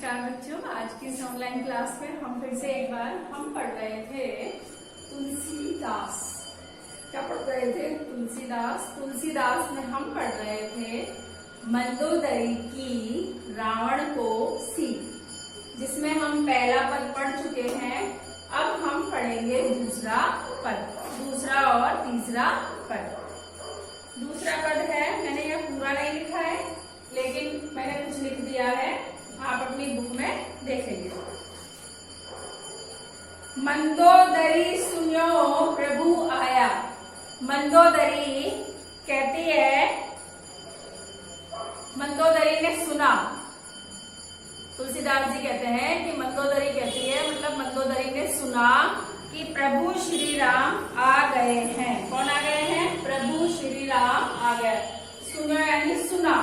नमस्कार बच्चों, आज की इस ऑनलाइन क्लास में हम फिर से एक बार हम पढ़ रहे थे तुलसीदास। क्या पढ़ रहे थे? तुलसीदास में हम पढ़ रहे थे मंदोदरी की रावण को सीख, जिसमें हम पहला पद पढ़ चुके हैं। अब हम पढ़ेंगे दूसरा और तीसरा पद। दूसरा पद है, मैंने यह पूरा नहीं लिखा है लेकिन मैंने कुछ लिख दिया है, आप अपनी बुक में देखेंगे। मंदोदरी सुनियो प्रभु आया। मंदोदरी कहती है, मंदोदरी ने सुना। तुलसीदास जी कहते हैं कि मंदोदरी कहती है, मतलब मंदोदरी ने सुना कि प्रभु श्री राम आ गए हैं। कौन आ गए हैं? प्रभु श्री राम आ गए। सुनो यानी सुना।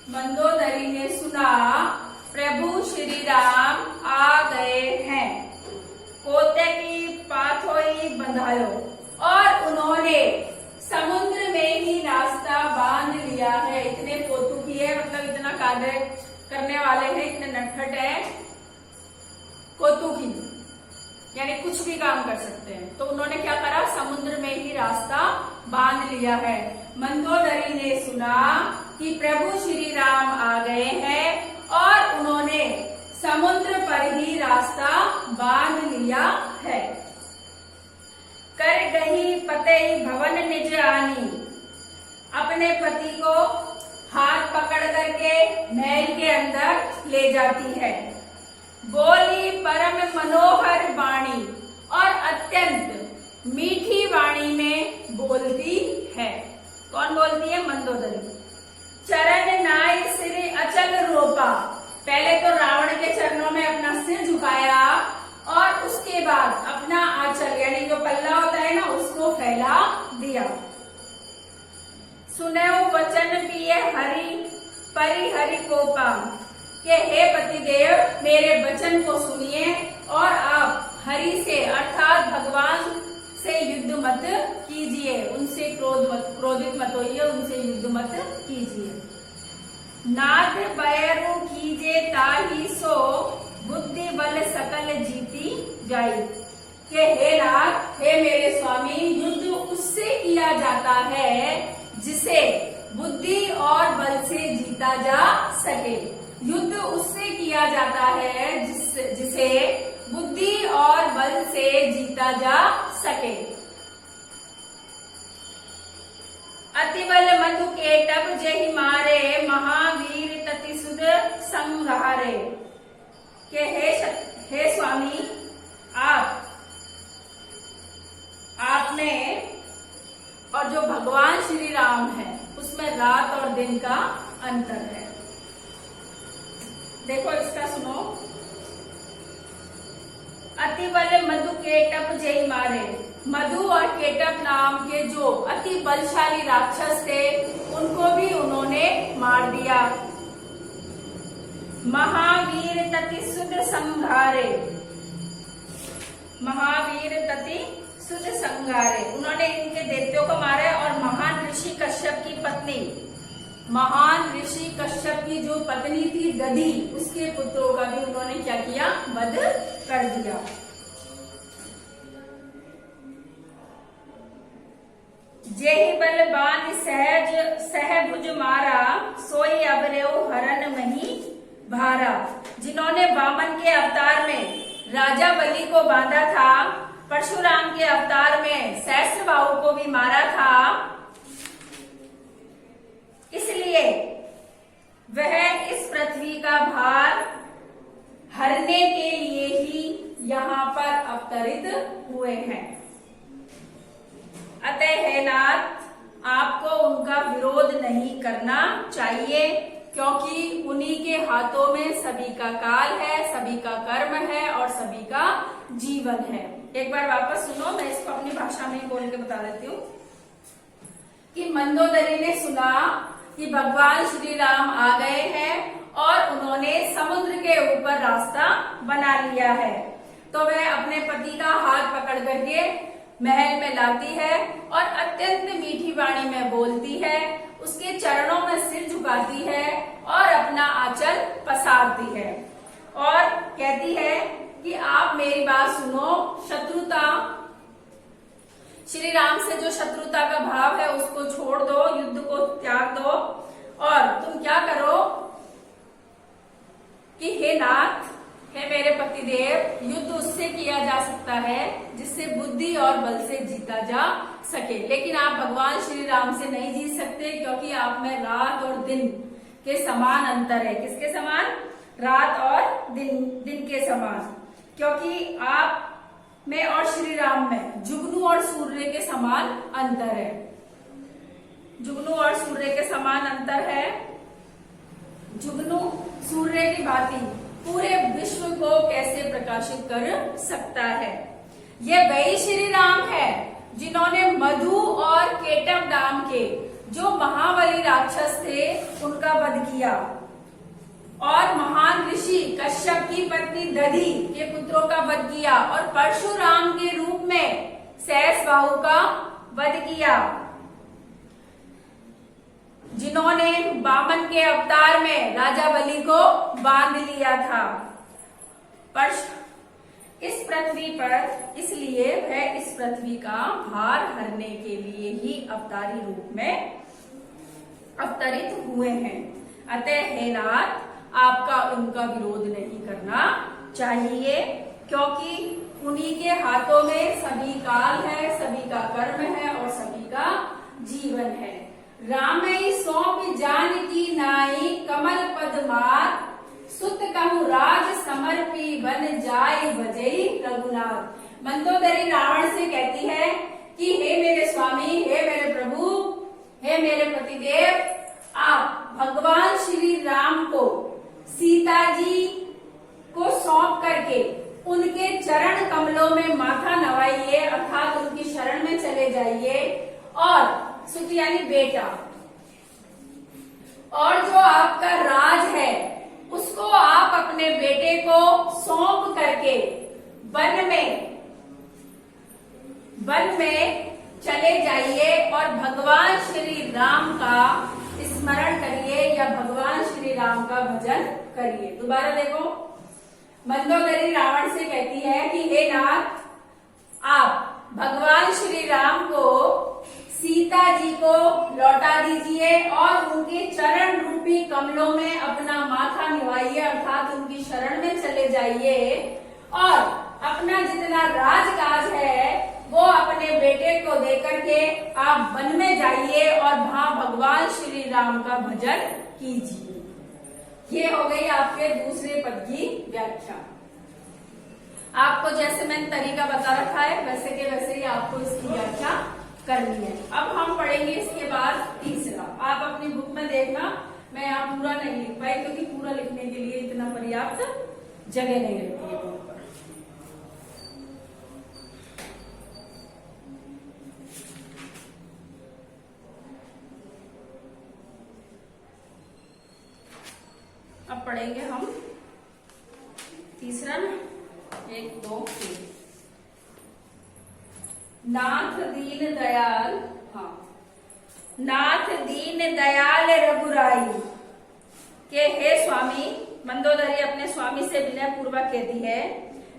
मंदोदरी ने सुना प्रभु श्री राम आ गए हैं। पोते की पाथोई बंधायो, और उन्होंने समुद्र में ही रास्ता बांध लिया है। इतने पोतू की है, मतलब इतना कार्य करने वाले हैं, इतने नटखट है पोतू की, यानी कुछ भी काम कर सकते हैं। तो उन्होंने क्या करा? समुद्र में ही रास्ता बांध लिया है। मंदोदरी ने सुना कि प्रभु श्री राम आ गए हैं और उन्होंने समुद्र पर ही रास्ता बांध लिया है। कर गही पतई भवन निज आनी, अपने पति को हाथ पकड़ करके महल के अंदर ले जाती है। बोली परम मनोहर वाणी, और अत्यंत मीठी वाणी में बोलती है। कौन बोलती है? मंदोदरी। चरण नाई सिर अचल रोपा, पहले तो रावण के चरणों में अपना सिर झुकाया और उसके बाद अपना आंचल यानी जो पल्ला होता है ना, उसको फैला दिया। सुनेऊ वचन पिए हरि परि हरि कोपा, के हे पतिदेव मेरे वचन को सुनिए और आप हरि से अर्थात भगवान से युद्ध मत कीजिए, उनसे क्रोधित मत होइए, उनसे युद्ध मत कीजिए। नाथ बैरु कीजे ताहि सो, बुद्धि बल सकल जीती जाई, के हे नाथ, हे मेरे स्वामी, युद्ध उससे किया जाता है जिसे बुद्धि और बल से जीता जा सके। युद्ध उससे किया जाता है जिसे बुद्धि और बल से जीता जा सके। अतिबल मधु केटब जहि मारे, महावीर तति सुध संहारे, के हे स्वामी, आपने और जो भगवान श्री राम है उसमें रात और दिन का अंतर है। देखो इसका सुनो। अतिबल मधु केटप जय मारे, मधु और केटप नाम के जो अति बलशाली राक्षस थे उनको भी उन्होंने मार दिया। महावीर तति सुध संहारे, महावीर तति सुध संहारे, उन्होंने इनके दैत्यों को मारा। और महान ऋषि कश्यप की पत्नी, महान ऋषि कश्यप की जो पत्नी थी दधि, उसके पुत्रों का भी उन्होंने क्या किया? वध कर दिया। जेहि बलवान सहभुज मारा, सोई अबरेऊ हरन मही भारा, जिन्होंने वामन के अवतार में राजा बलि को बांधा था, परशुराम के अवतार में सहस्त्रबाहु को भी मारा था, इसलिए वह इस पृथ्वी का भार हरने के लिए ही यहाँ पर अवतरित हुए हैं। अतः हे नाथ, आपको उनका विरोध नहीं करना चाहिए, क्योंकि उन्हीं के हाथों में सभी का काल है, सभी का कर्म है और सभी का जीवन है। एक बार वापस सुनो, मैं इसको अपनी भाषा में बोल के बता देती हूँ कि मंदोदरी ने सुना कि भगवान श्री राम आ गए हैं और उन्होंने समुद्र के ऊपर रास्ता बना लिया है। तो वह अपने पति का हाथ पकड़ करके महल में लाती है और अत्यंत मीठी वाणी में बोलती है। उसके उसके चरणों में सिर झुकाती है और अपना आंचल पसारती है और कहती है कि आप मेरी बात सुनो। शत्रुता, श्री राम से जो शत्रुता का भाव है उसको छोड़ दो, युद्ध को त्याग दो और तुम क्या करो कि हे नाथ, हे मेरे पतिदेव, युद्ध उससे किया जा सकता है जिससे बुद्धि और बल से जीता जा सके, लेकिन आप भगवान श्री राम से नहीं जीत सकते क्योंकि आप में रात और दिन के समान अंतर है। किसके समान? रात और दिन के समान, क्योंकि आप में और श्री राम में जुगनू और सूर्य के समान अंतर है। जुगनू और सूर्य के समान अंतर है। जुगनू सूर्य की भांति पूरे विश्व को कैसे प्रकाशित कर सकता है। ये वही श्री राम है जिन्होंने मधु और केटव नाम के जो महाबली राक्षस थे उनका वध किया और महान ऋषि कश्यप की पत्नी दधि के पुत्रों का वध किया और परशुराम के रूप में सहस्बाहु का वध किया, जिन्होंने वामन के अवतार में राजा बलि को बांध लिया था इस पृथ्वी पर। इसलिए वह इस पृथ्वी का भार हरने के लिए ही अवतारी रूप में अवतरित हुए हैं। अतः हे नाथ, आपका उनका विरोध नहीं करना चाहिए, क्योंकि उन्हीं के हाथों में सभी काल है, सभी का कर्म है और सभी का जीवन है। रामई सौंप जानकी नाई, कमल पद मात, सुत कहु राज समर्पी, बन जाय बजई रघुनाथ। मंदोदरी रावण से कहती है कि हे मेरे स्वामी, हे मेरे प्रभु, हे मेरे पतिदेव, आप भगवान श्री राम को सीता जी को सौंप करके उनके चरण कमलों में माथा नवाइए, अर्थात उनकी शरण में चले जाइए और सुत यानी बेटा, और जो आपका राज है उसको आप अपने बेटे को सौंप करके वन में चले जाइए और भगवान श्री राम का स्मरण करिए या भगवान श्री राम का भजन करिए। दोबारा देखो, मंदोदरी रावण से कहती है कि हे नाथ, आप भगवान श्री राम को सीता जी को लौटा दीजिए और उनके चरण रूपी कमलों में अपना माथा निभाइए, अर्थात उनकी शरण में चले जाइए और अपना जितना राजकाज है वो अपने बेटे को देकर के आप वन में जाइए और वहां भगवान श्री राम का भजन कीजिए। ये हो गई आपके दूसरे पद की व्याख्या। आपको जैसे मैंने तरीका बता रखा है वैसे के वैसे ही आपको इसकी व्याख्या करनी है। अब हम पढ़ेंगे इसके बाद तीसरा। आप अपनी बुक में देखना, मैं यहाँ पूरा नहीं लिख पाई क्योंकि पूरा लिखने के लिए इतना पर्याप्त जगह नहीं रहती है बुक पर। अब पढ़ेंगे हम तीसरा, 1 2 3। नाथ दीन दयाल, नाथ दीन दयाल रघुराई के हे स्वामी। मंदोदरी अपने स्वामी से विनय पूर्वक कहती है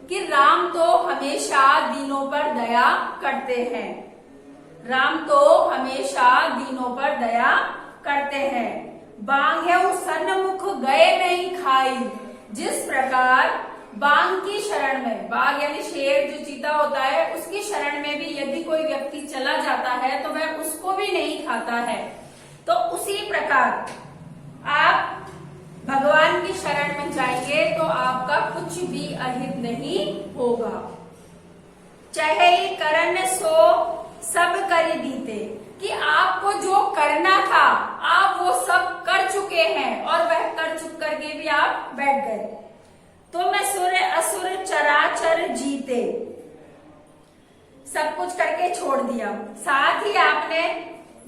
कि राम तो हमेशा दीनों पर दया करते हैं, राम तो हमेशा दीनों पर दया करते हैं। बांग्यऊ सन्मुख गए नहीं खाई, जिस प्रकार बांग की शरण में, बाघ यानी शेर जो चीता होता है, उसकी शरण में भी यदि कोई व्यक्ति चला जाता है तो वह उसको भी नहीं खाता है, तो उसी प्रकार आप भगवान की शरण में जाएंगे तो आपका कुछ भी अहित नहीं होगा। चाहे करन सो सब कर दीते, कि आपको जो करना था आप वो सब कर चुके हैं और वह कर चुक करके भी आप बैठ गए। तो मैं सुर असुर चराचर जीते, सब कुछ करके छोड़ दिया। साथ ही आपने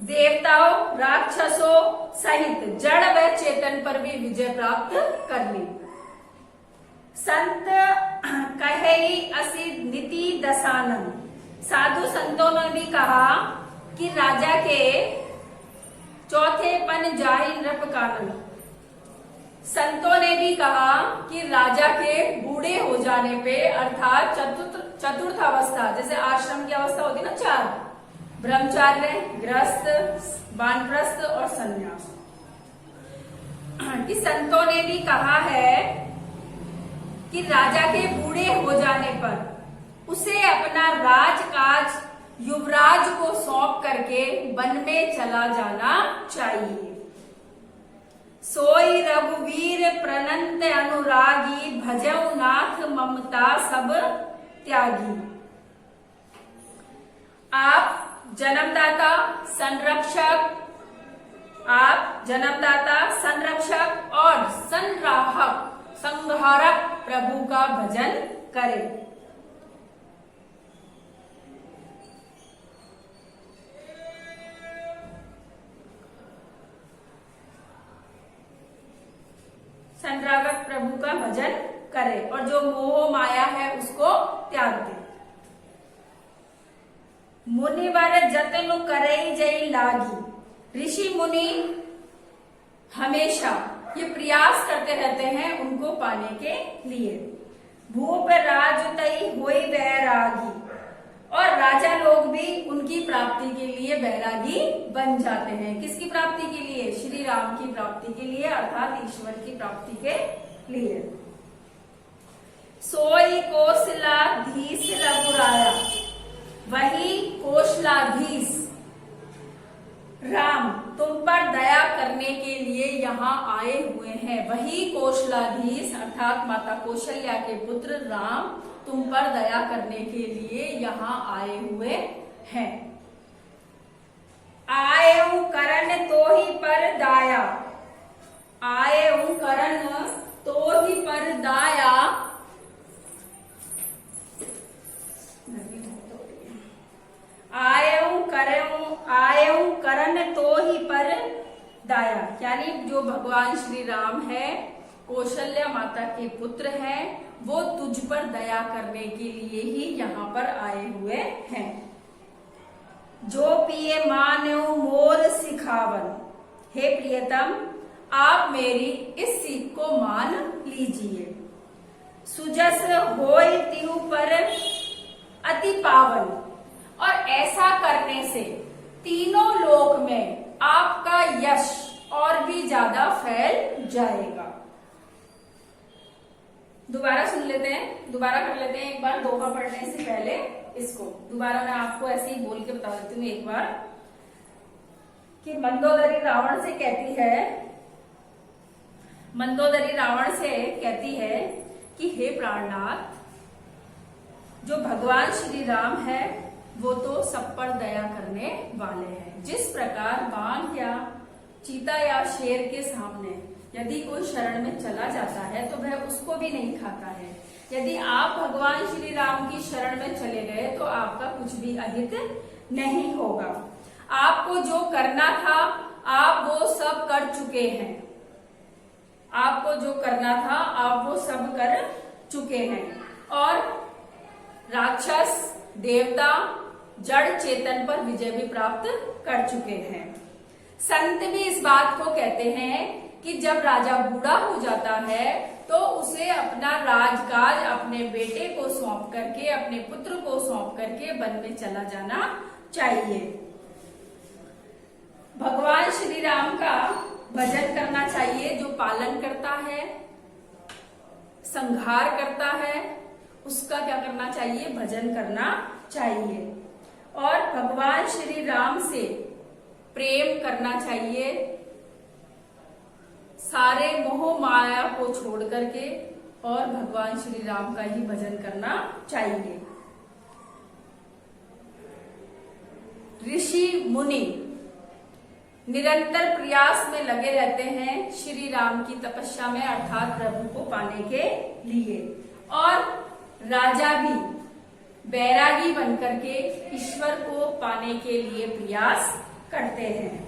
देवताओं राक्षसों सहित जड़ व चेतन पर भी विजय प्राप्त कर ली। संत कहे असि नीति दशानन, साधु संतों ने भी कहा कि राजा के चौथे पन जाहि नृप कानन। संतों ने भी कहा कि राजा के बूढ़े हो जाने पे अर्थात चतुर्थ अवस्था, जैसे आश्रम की अवस्था होती है ना, 4, ब्रह्मचार्य, गृहस्थ, वानप्रस्थ और संन्यास, कि संतों ने भी कहा है कि राजा के बूढ़े हो जाने पर उसे अपना राजकाज युवराज को सौंप करके वन में चला जाना चाहिए। सोई रघुवीर प्रणंत अनुरागी, भजऊ नाथ ममता सब त्यागी। आप जन्मदाता संरक्षक और संहारक प्रभु का भजन करें। संरागक प्रभु का भजन करे और जो मोह माया है उसको त्याग दे। मुनिवर जतन करे जय लागी। ऋषि मुनि हमेशा ये प्रयास करते रहते हैं उनको पाने के लिए। भूप राजतई होई बैरागी, और राजा लोग भी उनकी प्राप्ति के लिए बैरागी बन जाते हैं। किसकी प्राप्ति के लिए? श्री राम की प्राप्ति के लिए, अर्थात ईश्वर की प्राप्ति के लिए। सोई कौशलाधीश रघुराया, वही कौशलाधीश राम तुम पर दया करने के लिए यहाँ आए हुए हैं। वही कौशलाधीश अर्थात माता कौशल्या के पुत्र राम तुम पर दया करने के लिए यहाँ आए हुए हैं। आयऊ करण तो ही पर दाया, आयऊ करण तो ही पर दाया, आयऊ करण तो ही पर दाया, यानी जो भगवान श्री राम है, कौशल्या माता के पुत्र हैं, वो तुझ पर दया करने के लिए ही यहाँ पर आए हुए हैं। जो पिए मान्यो मोर सिखावन, हे प्रियतम आप मेरी इस सीख को मान लीजिए। सुजस होय तिहु पर अति पावन, और ऐसा करने से तीनों लोक में आपका यश और भी ज्यादा फैल जाएगा। दोबारा सुन लेते हैं, दोबारा कर लेते हैं एक बार, दोहा पढ़ने से पहले इसको दोबारा मैं आपको ऐसे ही बोल के बता देती हूँ एक बार, कि मंदोदरी रावण से कहती है कि हे प्राणनाथ, जो भगवान श्री राम है वो तो सब पर दया करने वाले हैं। जिस प्रकार बाघ या चीता या शेर के सामने यदि कोई शरण में चला जाता है तो वह उसको भी नहीं खाता है, यदि आप भगवान श्री राम की शरण में चले गए तो आपका कुछ भी अहित नहीं होगा। आपको जो करना था आप वो सब कर चुके हैं, आपको जो करना था आप वो सब कर चुके हैं, और राक्षस, देवता, जड़ चेतन पर विजय भी प्राप्त कर चुके हैं। संत भी इस बात को कहते हैं कि जब राजा बूढ़ा हो जाता है तो उसे अपना राजकाज अपने बेटे को सौंप करके, अपने पुत्र को सौंप करके वन में चला जाना चाहिए। भगवान श्री राम का भजन करना चाहिए, जो पालन करता है, संहार करता है, उसका क्या करना चाहिए? भजन करना चाहिए। और भगवान श्री राम से प्रेम करना चाहिए, सारे मोह माया को छोड़ करके, और भगवान श्री राम का ही भजन करना चाहिए। ऋषि मुनि निरंतर प्रयास में लगे रहते हैं श्री राम की तपस्या में, अर्थात प्रभु को पाने के लिए, और राजा भी बैरागी बनकर के ईश्वर को पाने के लिए प्रयास करते हैं।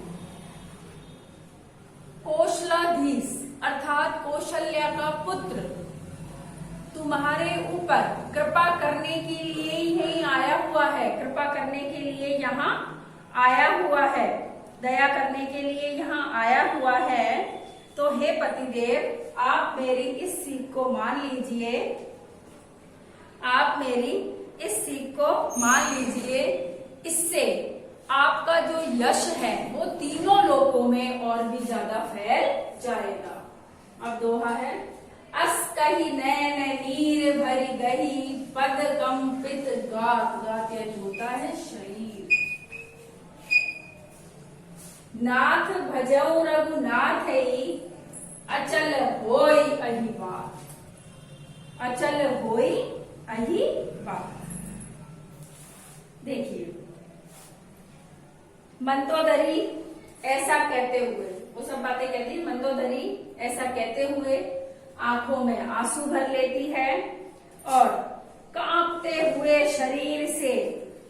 कौशलाधीश अर्थात कौशल्या का पुत्र तुम्हारे ऊपर कृपा करने के लिए ही आया हुआ है, कृपा करने के लिए यहाँ आया हुआ है। दया करने के लिए यहाँ आया हुआ है। तो हे पतिदेव, आप मेरी इस सीख को मान लीजिए, आप मेरी इस सीख को मान लीजिए। इससे आपका जो यश है वो तीनों लोकों में और भी ज्यादा फैल जाएगा। अब दोहा है, अस कही नैन नीर भरी गही, पद कंपित गात। गात यानी होता है शरीर। नाथ भजऊ रघुनाथ ही, अचल होई अहि बात। अचल होई अहि बात। देखिए, मंदोदरी ऐसा कहते हुए, वो सब बातें कहती है, मंदोदरी ऐसा कहते हुए आंखों में आंसू भर लेती है और कांपते हुए शरीर से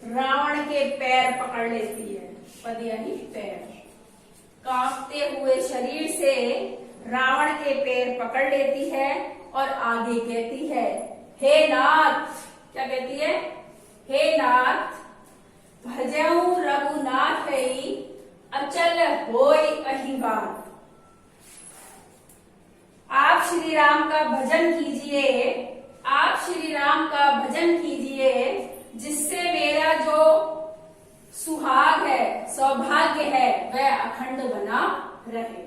रावण के पैर पकड़ लेती है। पद यानी पैर। कांपते हुए शरीर से रावण के पैर पकड़ लेती है और आगे कहती है, हे नाथ। क्या कहती है? हे नाथ, भजऊ रघुनाथ ही, अचल होई अहि बात। आप श्री राम का भजन कीजिए, आप श्री राम का भजन कीजिए, जिससे मेरा जो सुहाग है, सौभाग्य है, वह अखंड बना रहे।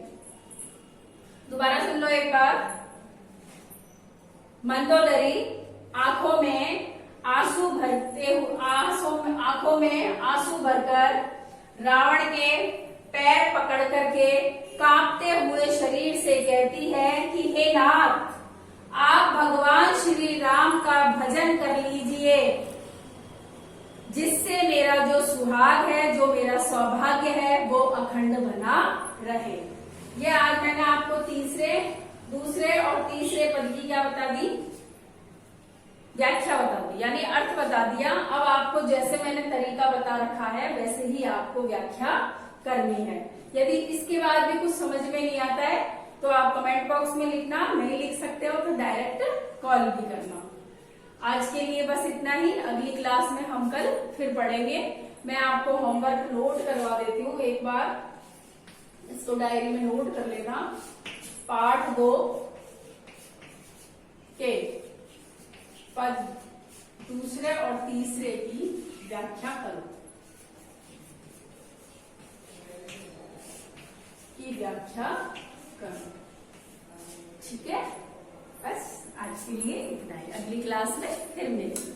दोबारा सुन लो एक बार। मंदोदरी आंखों में आंसू भरते हुए, आंखों में आंसू भरकर रावण के पैर पकड़ करके कांपते हुए शरीर से कहती है कि हे नाथ, आप भगवान श्री राम का भजन कर लीजिए, जिससे मेरा जो सुहाग है, जो मेरा सौभाग्य है, वो अखंड बना रहे। ये आज मैंने आपको दूसरे और तीसरे पद की क्या बता दी? व्याख्या बता दी, यानी अर्थ बता दिया। अब आपको जैसे मैंने तरीका बता रखा है वैसे ही आपको व्याख्या करनी है। यदि इसके बाद भी कुछ समझ में नहीं आता है तो आप कमेंट बॉक्स में लिखना, नहीं लिख सकते हो तो डायरेक्ट कॉल भी करना। आज के लिए बस इतना ही। अगली क्लास में हम कल फिर पढ़ेंगे। मैं आपको होमवर्क नोट करवा देती हूँ एक बार, इसको डायरी में नोट कर लेना। पाठ 2 के पद दूसरे और तीसरे की व्याख्या करो, ठीक है? बस आज के लिए इतना ही। अगली क्लास में फिर मिलेंगे।